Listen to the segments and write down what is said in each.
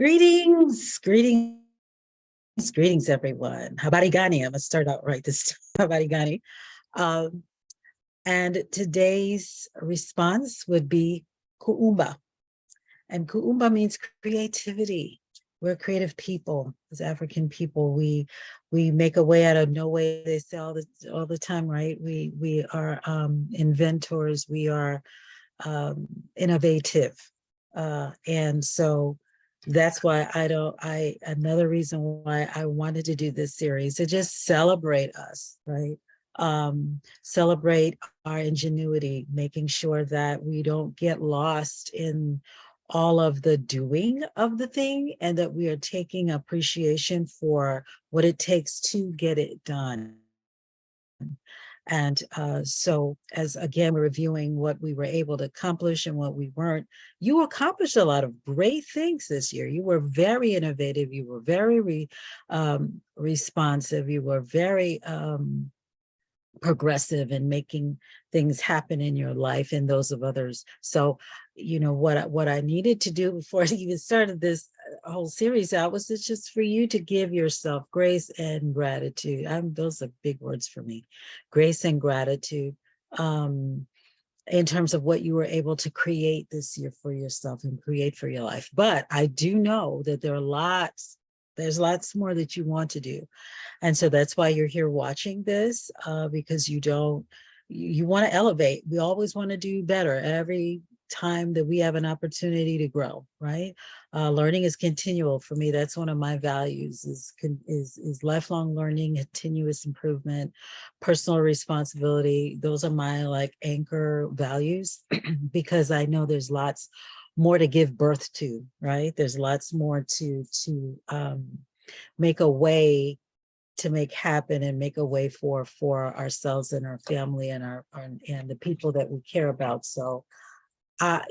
Greetings, greetings, greetings, everyone. Habari gani? I'm gonna start out right this time. Habari gani. Um, and today's response would be kuumba. And kuumba means creativity. We're creative people. As African people, we make a way out of no way. They say all the time, right? We are inventors. We are innovative. And so that's why another reason why I wanted to do this series to just celebrate us, right? Celebrate our ingenuity, making sure that we don't get lost in all of the doing of the thing and that we are taking appreciation for what it takes to get it done. And so as again, we're reviewing what we were able to accomplish and what we weren't. You accomplished a lot of great things this year. You were very innovative. You were very responsive. You were very progressive in making things happen in your life and those of others. So, you know, what I needed to do before I even started this whole series out was just for you to give yourself grace and gratitude. Those are big words for me. Grace and gratitude in terms of what you were able to create this year for yourself and create for your life. But I do know that there's lots more that you want to do. And so that's why you're here watching this, because you want to elevate. We always want to do better every time that we have an opportunity to grow, right? Learning is continual. For me, that's one of my values is lifelong learning, continuous improvement, personal responsibility. Those are my like anchor values because I know there's lots more to give birth to, right? There's lots more to make a way to make happen and make a way for ourselves and our family and our and the people that we care about. So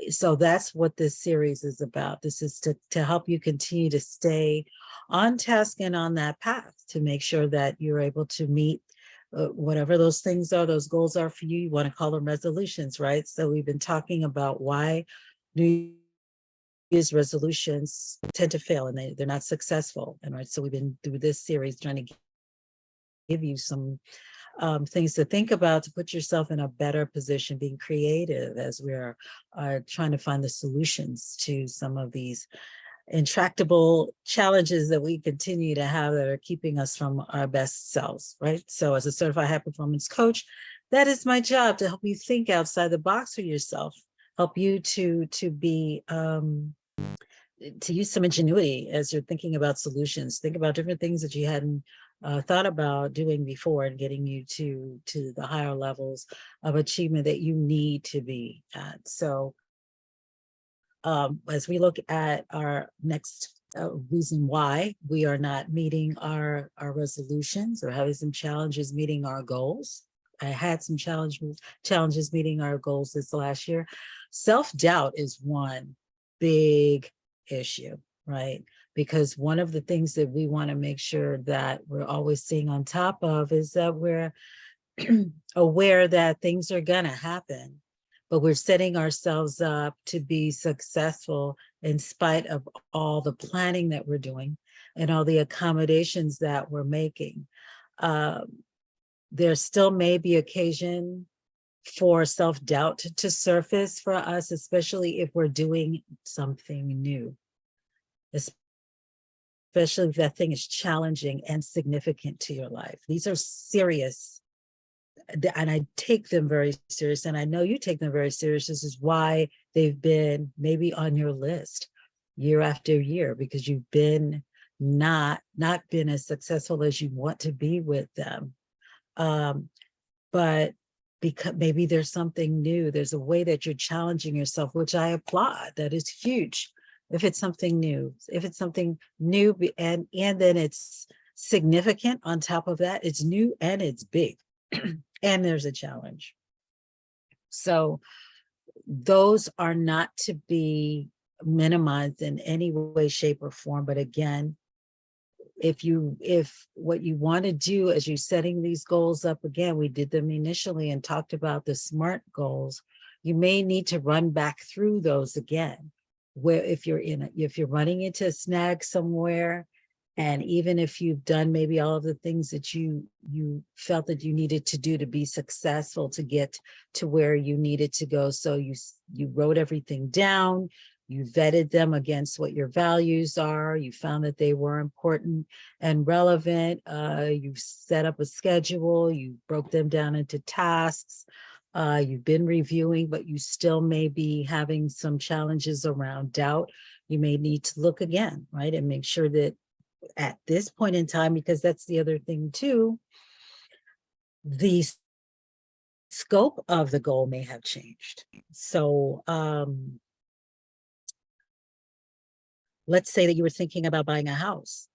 so that's what this series is about. This is to help you continue to stay on task and on that path to make sure that you're able to meet whatever those things are, those goals are for you. You want to call them resolutions, right? So we've been talking about why New Year's resolutions tend to fail and they're not successful. And right, so we've been through this series trying to give you some things to think about to put yourself in a better position, being creative as we're trying to find the solutions to some of these intractable challenges that we continue to have that are keeping us from our best selves, right? So as a certified high performance coach, that is my job, to help you think outside the box for yourself, help you to be to use some ingenuity as you're thinking about solutions. Think about different things that you hadn't thought about doing before and getting you to the higher levels of achievement that you need to be at. So as we look at our next reason why we are not meeting our resolutions or having some challenges meeting our goals. I had some challenges meeting our goals this last year. Self-doubt is one big issue, right? Because one of the things that we want to make sure that we're always staying on top of is that we're aware that things are going to happen, but we're setting ourselves up to be successful in spite of all the planning that we're doing and all the accommodations that we're making. There still may be occasion for self-doubt to surface for us, especially if we're doing something new, especially if that thing is challenging and significant to your life. These are serious, and I take them very serious, and I know you take them very serious. This is why they've been maybe on your list year after year, because you've been not been as successful as you want to be with them. But because maybe there's something new, there's a way that you're challenging yourself, which I applaud. That is huge. If it's something new, and then it's significant on top of that, it's new and it's big. And there's a challenge. So those are not to be minimized in any way, shape, or form. But again, if what you want to do as you're setting these goals up, again, we did them initially and talked about the SMART goals, you may need to run back through those again where if you're running into a snag somewhere, and even if you've done maybe all of the things that you felt that you needed to do to be successful to get to where you needed to go, so you wrote everything down, you vetted them against what your values are, you found that they were important and relevant, you set up a schedule, you broke them down into tasks, you've been reviewing, but you still may be having some challenges around doubt. You may need to look again, right? And make sure that at this point in time, because that's the other thing too, the scope of the goal may have changed. So let's say that you were thinking about buying a house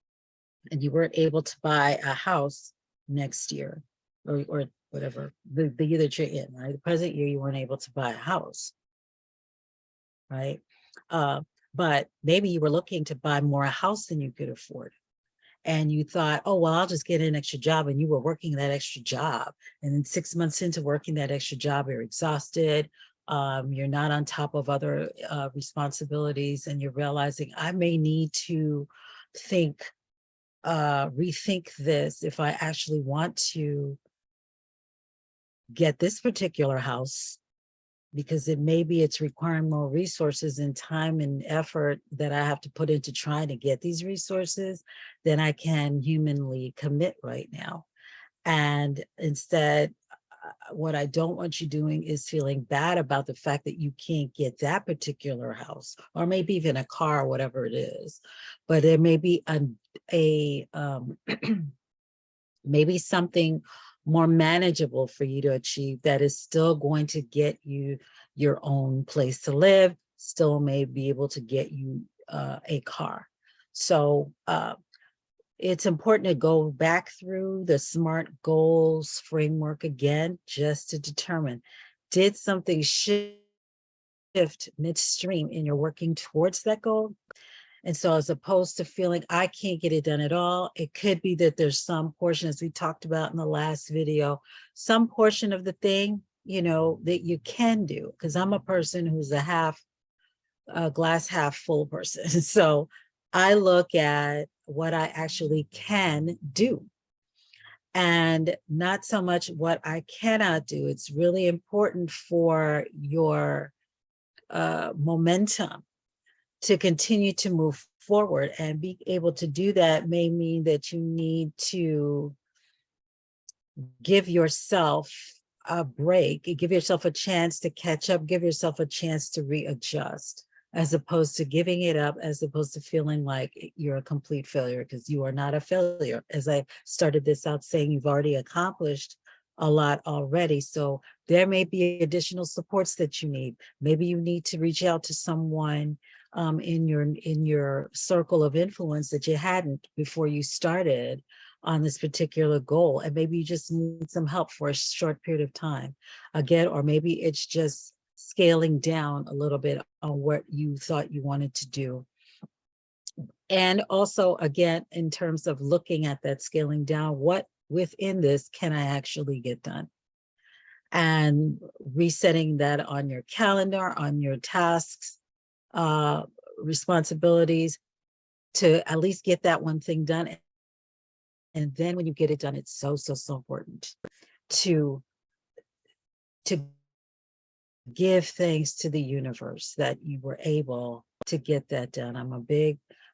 and you weren't able to buy a house next year, or whatever, the year that you're in, right? The present year, you weren't able to buy a house, right? Uh, but maybe you were looking to buy more a house than you could afford. And you thought, oh, well, I'll just get an extra job. And you were working that extra job. And then 6 months into working that extra job, you're exhausted. You're not on top of other responsibilities. And you're realizing I may need to rethink this if I actually want to get this particular house, because it's requiring more resources and time and effort that I have to put into trying to get these resources than I can humanly commit right now. And instead, what I don't want you doing is feeling bad about the fact that you can't get that particular house, or maybe even a car, or whatever it is. But there may be a maybe something more manageable for you to achieve that is still going to get you your own place to live, still may be able to get you a car. So it's important to go back through the SMART goals framework again, just to determine, did something shift midstream in your working towards that goal? And so as opposed to feeling I can't get it done at all, it could be that there's some portion, as we talked about in the last video, some portion of the thing, that you can do. Because I'm a person who's a glass half full person. So I look at what I actually can do and not so much what I cannot do. It's really important for your momentum to continue to move forward, and be able to do that may mean that you need to give yourself a break, give yourself a chance to catch up, give yourself a chance to readjust, as opposed to giving it up, as opposed to feeling like you're a complete failure, because you are not a failure. As I started this out saying, you've already accomplished a lot already. So there may be additional supports that you need. Maybe you need to reach out to someone in your circle of influence that you hadn't before you started on this particular goal. And maybe you just need some help for a short period of time again, or maybe it's just scaling down a little bit on what you thought you wanted to do. And also, again, in terms of looking at that scaling down, what within this can I actually get done? And resetting that on your calendar, on your tasks, responsibilities, to at least get that one thing done. And then when you get it done, it's so important to give thanks to the universe that you were able to get that done.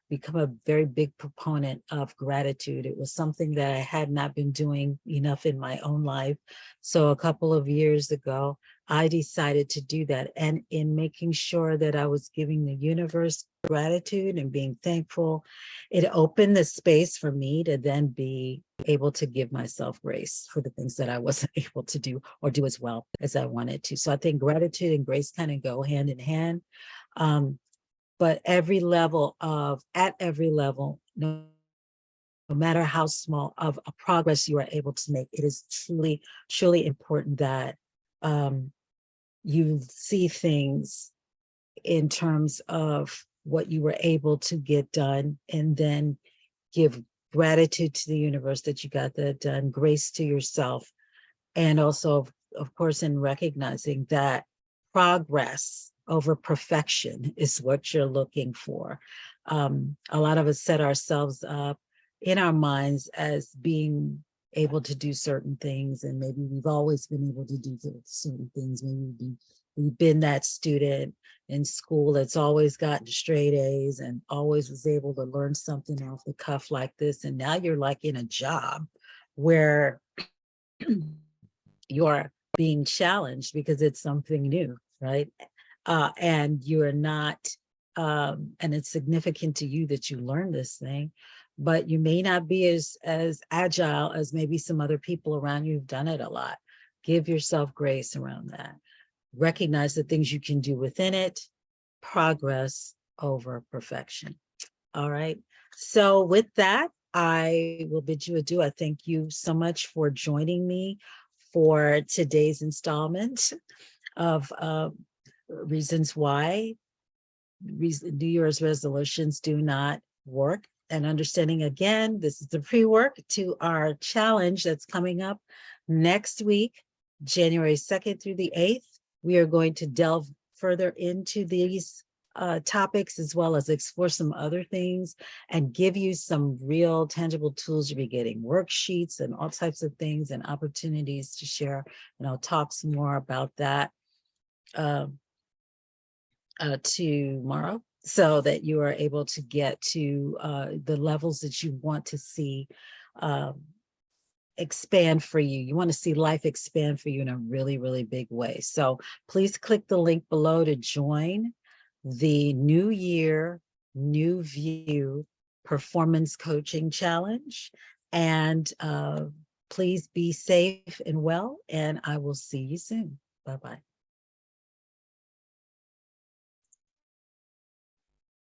Become a very big proponent of gratitude. It was something that I had not been doing enough in my own life. So a couple of years ago, I decided to do that. And in making sure that I was giving the universe gratitude and being thankful, it opened the space for me to then be able to give myself grace for the things that I wasn't able to do or do as well as I wanted to. So I think gratitude and grace kind of go hand in hand. But at every level, no matter how small of a progress you are able to make, it is truly important that you see things in terms of what you were able to get done, and then give gratitude to the universe that you got that done, grace to yourself, and also, of course, in recognizing that progress over perfection is what you're looking for. A lot of us set ourselves up in our minds as being able to do certain things, and maybe we've always been able to do certain things. Maybe we've been that student in school that's always gotten straight A's and always was able to learn something off the cuff like this. And now you're like in a job where you're being challenged because it's something new, right? And you're not, and it's significant to you that you learned this thing, but you may not be as agile as maybe some other people around you who've done it a lot. Give yourself grace around that. Recognize the things you can do within it. Progress over perfection. All right. So with that, I will bid you adieu. I thank you so much for joining me for today's installment of reasons why New Year's resolutions do not work. And understanding again, this is the pre-work to our challenge that's coming up next week, January 2nd through the 8th. We are going to delve further into these topics, as well as explore some other things and give you some real tangible tools. You'll be getting worksheets and all types of things and opportunities to share. And I'll talk some more about that tomorrow, so that you are able to get to the levels that you want to see expand for you. You want to see life expand for you in a really, really big way. So please click the link below to join the New Year, New View Performance Coaching Challenge. And please be safe and well, and I will see you soon. Bye-bye.